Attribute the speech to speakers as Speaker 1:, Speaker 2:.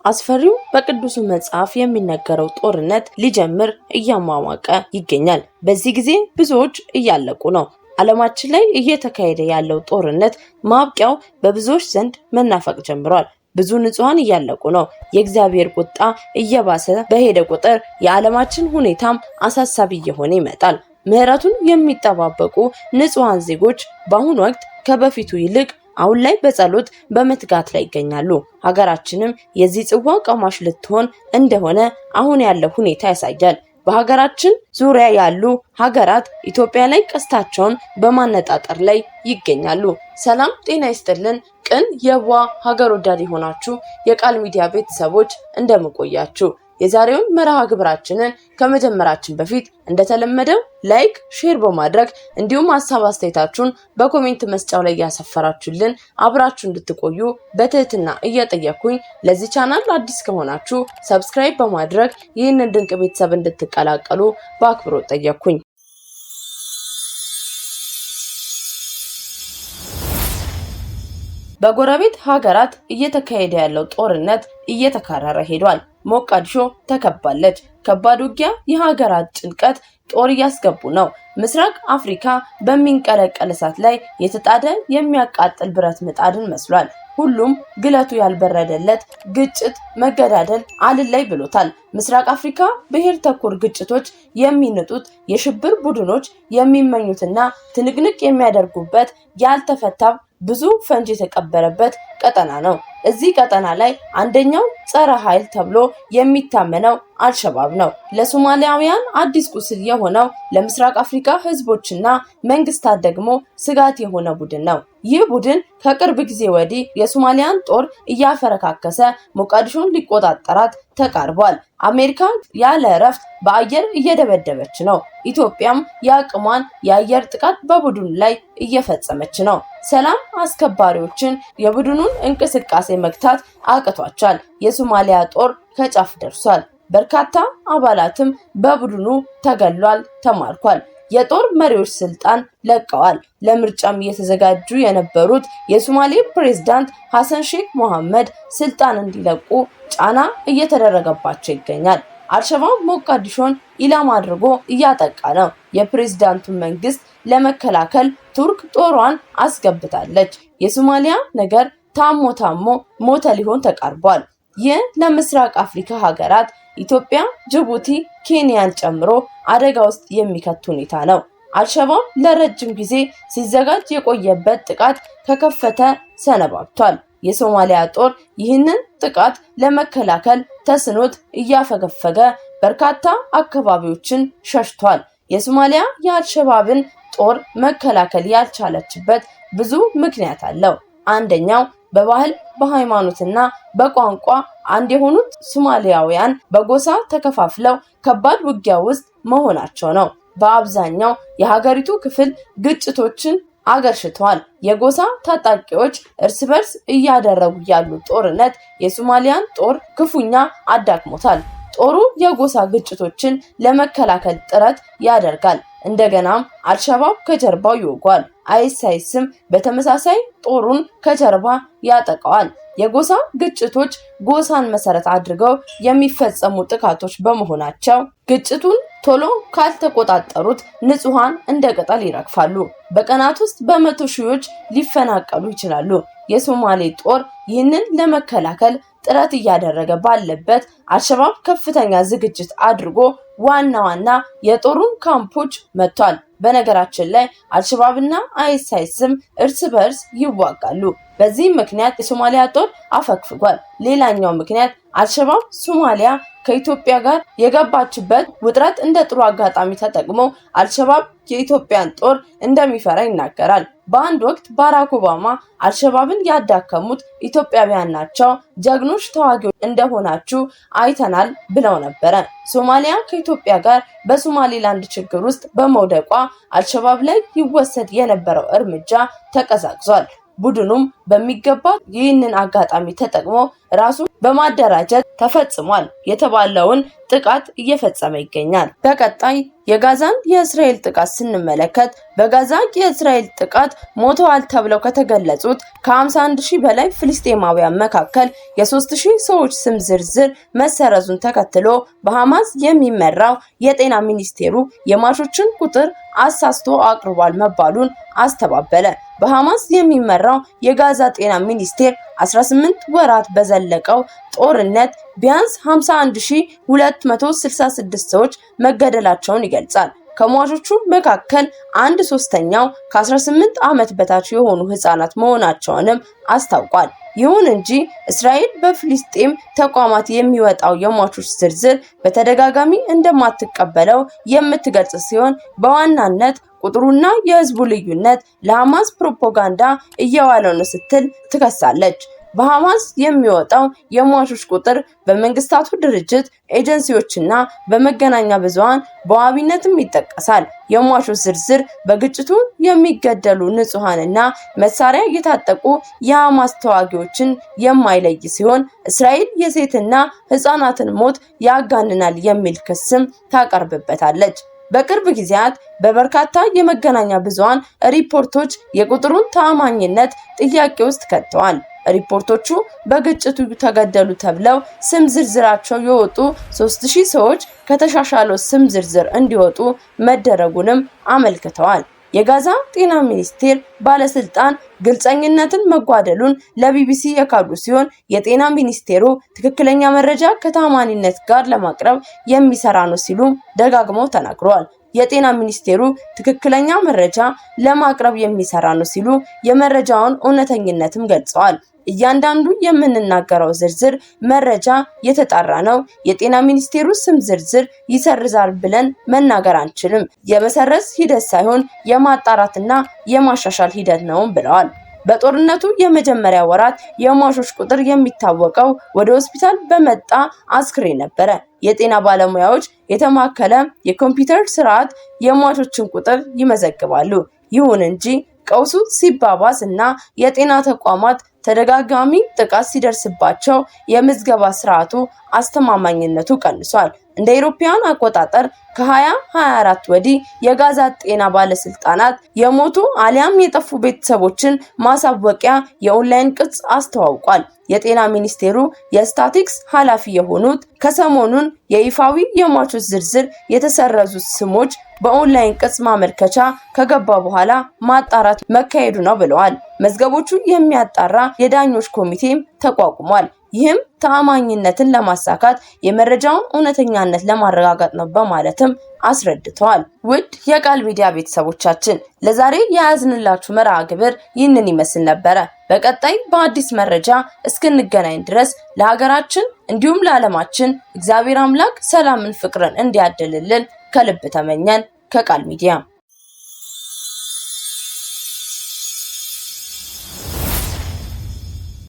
Speaker 1: አስፈሪው በቅዱስ መጽሐፍ የሚነገረው ጦርነት ሊጀምር እያሟሟቀ ይገኛል። በዚህ ጊዜ ብዙዎች እያለቁ ነው። ዓለማችን ላይ እየተካሄደ ያለው ጦርነት ማብቂያው በብዙዎች ዘንድ መናፈቅ ጀምሯል። ብዙ ንጹሃን እያለቁ ነው። የእግዚአብሔር ቁጣ እየባሰ በሄደ ቁጥር የዓለማችን ሁኔታም አሳሳቢ እየሆነ ይመጣል። ምህረቱን የሚጠባበቁ ንጹሃን ዜጎች በአሁኑ ወቅት ከበፊቱ ይልቅ አሁን ላይ በጸሎት በመትጋት ላይ ይገኛሉ። ሀገራችንም የዚህ ጽዋ ቀማሽ ልትሆን እንደሆነ አሁን ያለው ሁኔታ ያሳያል። በሀገራችን ዙሪያ ያሉ ሀገራት ኢትዮጵያ ላይ ቀስታቸውን በማነጣጠር ላይ ይገኛሉ። ሰላም ጤና ይስጥልን። ቅን የዋህ ሀገር ወዳድ የሆናችሁ የቃል ሚዲያ ቤተሰቦች እንደምቆያችሁ የዛሬውን መርሃ ግብራችንን ከመጀመራችን በፊት እንደተለመደው ላይክ፣ ሼር በማድረግ እንዲሁም ሐሳብ አስተያየታችሁን በኮሜንት መስጫው ላይ ያሰፈራችሁልን አብራችሁ እንድትቆዩ በትህትና እየጠየኩኝ ለዚህ ቻናል አዲስ ከሆናችሁ ሰብስክራይብ በማድረግ ይህንን ድንቅ ቤተሰብ እንድትቀላቀሉ በአክብሮት ጠየኩኝ። በጎረቤት ሀገራት እየተካሄደ ያለው ጦርነት እየተካረረ ሄዷል። ሞቃዲሾ ተከባለች። ከባድ ውጊያ፣ የሀገራት ጭንቀት ጦር እያስገቡ ነው። ምስራቅ አፍሪካ በሚንቀለቀል እሳት ላይ የተጣደ የሚያቃጥል ብረት ምጣድን መስሏል። ሁሉም ግለቱ ያልበረደለት ግጭት፣ መገዳደል አልላይ ብሎታል። ምስራቅ አፍሪካ ብሔር ተኮር ግጭቶች የሚንጡት የሽብር ቡድኖች የሚመኙትና ትንቅንቅ የሚያደርጉበት ያልተፈታ ብዙ ፈንጅ የተቀበረበት ቀጠና ነው። እዚህ ቀጠና ላይ አንደኛው ጸረ ኃይል ተብሎ የሚታመነው አልሸባብ ነው። ለሶማሊያውያን አዲስ ቁስል የሆነው ለምስራቅ አፍሪካ ህዝቦችና መንግስታት ደግሞ ስጋት የሆነ ቡድን ነው። ይህ ቡድን ከቅርብ ጊዜ ወዲህ የሶማሊያን ጦር እያፈረካከሰ ሞቃዲሾን ሊቆጣጠራት ተቃርቧል። አሜሪካ ያለ እረፍት በአየር እየደበደበች ነው። ኢትዮጵያም የአቅሟን የአየር ጥቃት በቡድኑ ላይ እየፈጸመች ነው። ሰላም አስከባሪዎችን የቡድኑን እንቅስቃሴ መግታት አቅቷቸዋል። የሶማሊያ ጦር ከጫፍ ደርሷል። በርካታ አባላትም በቡድኑ ተገሏል፣ ተማርኳል። የጦር መሪዎች ስልጣን ለቀዋል። ለምርጫም እየተዘጋጁ የነበሩት የሶማሌ ፕሬዝዳንት ሐሰን ሼክ መሐመድ ስልጣን እንዲለቁ ጫና እየተደረገባቸው ይገኛል። አልሸባብ ሞቃዲሾን ኢላማ አድርጎ እያጠቃ ነው። የፕሬዝዳንቱን መንግስት ለመከላከል ቱርክ ጦሯን አስገብታለች። የሶማሊያ ነገር ታሞ ሞተ ሊሆን ተቃርቧል። ይህ ለምስራቅ አፍሪካ ሀገራት ኢትዮጵያ፣ ጅቡቲ፣ ኬንያን ጨምሮ አደጋ ውስጥ የሚከት ሁኔታ ነው። አልሸባብ ለረጅም ጊዜ ሲዘጋጅ የቆየበት ጥቃት ከከፈተ ሰነባብቷል። የሶማሊያ ጦር ይህንን ጥቃት ለመከላከል ተስኖት እያፈገፈገ በርካታ አካባቢዎችን ሸሽቷል። የሶማሊያ የአልሸባብን ጦር መከላከል ያልቻለችበት ብዙ ምክንያት አለው። አንደኛው በባህል በሃይማኖትና በቋንቋ አንድ የሆኑት ሶማሊያውያን በጎሳ ተከፋፍለው ከባድ ውጊያ ውስጥ መሆናቸው ነው። በአብዛኛው የሀገሪቱ ክፍል ግጭቶችን አገርሽቷል። የጎሳ ታጣቂዎች እርስ በርስ እያደረጉ ያሉ ጦርነት የሶማሊያን ጦር ክፉኛ አዳክሞታል። ጦሩ የጎሳ ግጭቶችን ለመከላከል ጥረት ያደርጋል። እንደገናም አልሸባብ ከጀርባው ይወጓል። አይሳይስም በተመሳሳይ ጦሩን ከጀርባ ያጠቃዋል። የጎሳ ግጭቶች ጎሳን መሰረት አድርገው የሚፈጸሙ ጥቃቶች በመሆናቸው ግጭቱን ቶሎ ካልተቆጣጠሩት ንጹሃን እንደ ቅጠል ይረግፋሉ። በቀናት ውስጥ በመቶ ሺዎች ሊፈናቀሉ ይችላሉ። የሶማሌ ጦር ይህንን ለመከላከል ጥረት እያደረገ ባለበት አልሸባብ ከፍተኛ ዝግጅት አድርጎ ዋና የጦሩን ካምፖች መጥቷል። በነገራችን ላይ አልሸባብና አይሳይስም እርስ በርስ ይዋጋሉ። በዚህ ምክንያት የሶማሊያ ጦር አፈግፍጓል። ሌላኛው ምክንያት አልሸባብ ሶማሊያ ከኢትዮጵያ ጋር የገባችበት ውጥረት እንደ ጥሩ አጋጣሚ ተጠቅሞ አልሸባብ የኢትዮጵያን ጦር እንደሚፈራ ይናገራል። በአንድ ወቅት ባራክ ኦባማ አልሸባብን ያዳከሙት ኢትዮጵያውያን ናቸው፣ ጀግኖች ተዋጊዎች እንደሆናችሁ አይተናል ብለው ነበረ። ሶማሊያ ከኢትዮጵያ ጋር በሶማሊላንድ ችግር ውስጥ በመውደቋ አልሸባብ ላይ ይወሰድ የነበረው እርምጃ ተቀዛቅዟል። ቡድኑም በሚገባ ይህንን አጋጣሚ ተጠቅሞ ራሱ በማደራጀት ተፈጽሟል የተባለውን ጥቃት እየፈጸመ ይገኛል። በቀጣይ የጋዛን የእስራኤል ጥቃት ስንመለከት በጋዛ የእስራኤል ጥቃት ሞተዋል ተብለው ከተገለጹት ከ51000 በላይ ፍልስጤማውያን መካከል የ3000 ሰዎች ስም ዝርዝር መሰረዙን ተከትሎ በሐማስ የሚመራው የጤና ሚኒስቴሩ የሟቾችን ቁጥር አሳስቶ አቅርቧል መባሉን አስተባበለ። በሐማስ የሚመራው የጋዛ ጤና ሚኒስቴር 18 ወራት በዘለቀው ጦርነት ቢያንስ 51266 ሰዎች መገደላቸውን ይገልጻል። ከሟቾቹ መካከል 1/3ኛው ከ18 ዓመት በታች የሆኑ ህፃናት መሆናቸውንም አስታውቋል። ይሁን እንጂ እስራኤል በፍልስጤም ተቋማት የሚወጣው የሟቾች ዝርዝር በተደጋጋሚ እንደማትቀበለው የምትገልጽ ሲሆን በዋናነት ቁጥሩና የህዝቡ ልዩነት ለሐማስ ፕሮፓጋንዳ እየዋለው ነው ስትል ትከሳለች። በሐማስ የሚወጣው የሟቾች ቁጥር በመንግስታቱ ድርጅት ኤጀንሲዎችና በመገናኛ ብዙሃን በዋቢነትም ይጠቀሳል። የሟቾች ዝርዝር በግጭቱ የሚገደሉ ንጹሃንና መሳሪያ የታጠቁ የሐማስ ተዋጊዎችን የማይለይ ሲሆን እስራኤል የሴትና ህፃናትን ሞት ያጋንናል የሚል ክስም ታቀርብበታለች። በቅርብ ጊዜያት በበርካታ የመገናኛ ብዙሃን ሪፖርቶች የቁጥሩን ተአማኝነት ጥያቄ ውስጥ ከተዋል። ሪፖርቶቹ በግጭቱ ተገደሉ ተብለው ስም ዝርዝራቸው የወጡ 3000 ሰዎች ከተሻሻለው ስም ዝርዝር እንዲወጡ መደረጉንም አመልክተዋል። የጋዛ ጤና ሚኒስቴር ባለስልጣን ግልጸኝነትን መጓደሉን ለቢቢሲ የካዱ ሲሆን የጤና ሚኒስቴሩ ትክክለኛ መረጃ ከታማኒነት ጋር ለማቅረብ የሚሰራ ነው ሲሉ ደጋግመው ተናግረዋል። የጤና ሚኒስቴሩ ትክክለኛ መረጃ ለማቅረብ የሚሰራ ነው ሲሉ የመረጃውን እውነተኝነትም ገልጸዋል። እያንዳንዱ የምንናገረው ዝርዝር መረጃ የተጣራ ነው። የጤና ሚኒስቴሩ ስም ዝርዝር ይሰርዛል ብለን መናገር አንችልም። የመሰረዝ ሂደት ሳይሆን የማጣራትና የማሻሻል ሂደት ነው ብለዋል። በጦርነቱ የመጀመሪያ ወራት የሟቾች ቁጥር የሚታወቀው ወደ ሆስፒታል በመጣ አስክሬን ነበረ። የጤና ባለሙያዎች የተማከለ የኮምፒውተር ስርዓት የሟቾችን ቁጥር ይመዘግባሉ። ይሁን እንጂ ቀውሱ ሲባባስ እና የጤና ተቋማት ተደጋጋሚ ጥቃት ሲደርስባቸው የምዝገባ ስርዓቱ አስተማማኝነቱ ቀንሷል። እንደ አውሮፓውያን አቆጣጠር ከ2024 ወዲህ የጋዛ ጤና ባለስልጣናት የሞቱ አሊያም የጠፉ ቤተሰቦችን ማሳወቂያ የኦንላይን ቅጽ አስተዋውቋል። የጤና ሚኒስቴሩ የስታቲክስ ኃላፊ የሆኑት ከሰሞኑን የይፋዊ የሟቾች ዝርዝር የተሰረዙ ስሞች በኦንላይን ቅጽ ማመልከቻ ከገባ በኋላ ማጣራት መካሄዱ ነው ብለዋል። መዝገቦቹ የሚያጣራ የዳኞች ኮሚቴም ተቋቁሟል። ይህም ተአማኝነትን ለማሳካት የመረጃውን እውነተኛነት ለማረጋገጥ ነው በማለትም አስረድተዋል። ውድ የቃል ሚዲያ ቤተሰቦቻችን ለዛሬ የያዝንላችሁ መርሃ ግብር ይህንን ይመስል ነበረ። በቀጣይ በአዲስ መረጃ እስክንገናኝ ድረስ ለሀገራችን እንዲሁም ለዓለማችን እግዚአብሔር አምላክ ሰላምን፣ ፍቅርን እንዲያድልልን ከልብ ተመኘን። ከቃል ሚዲያ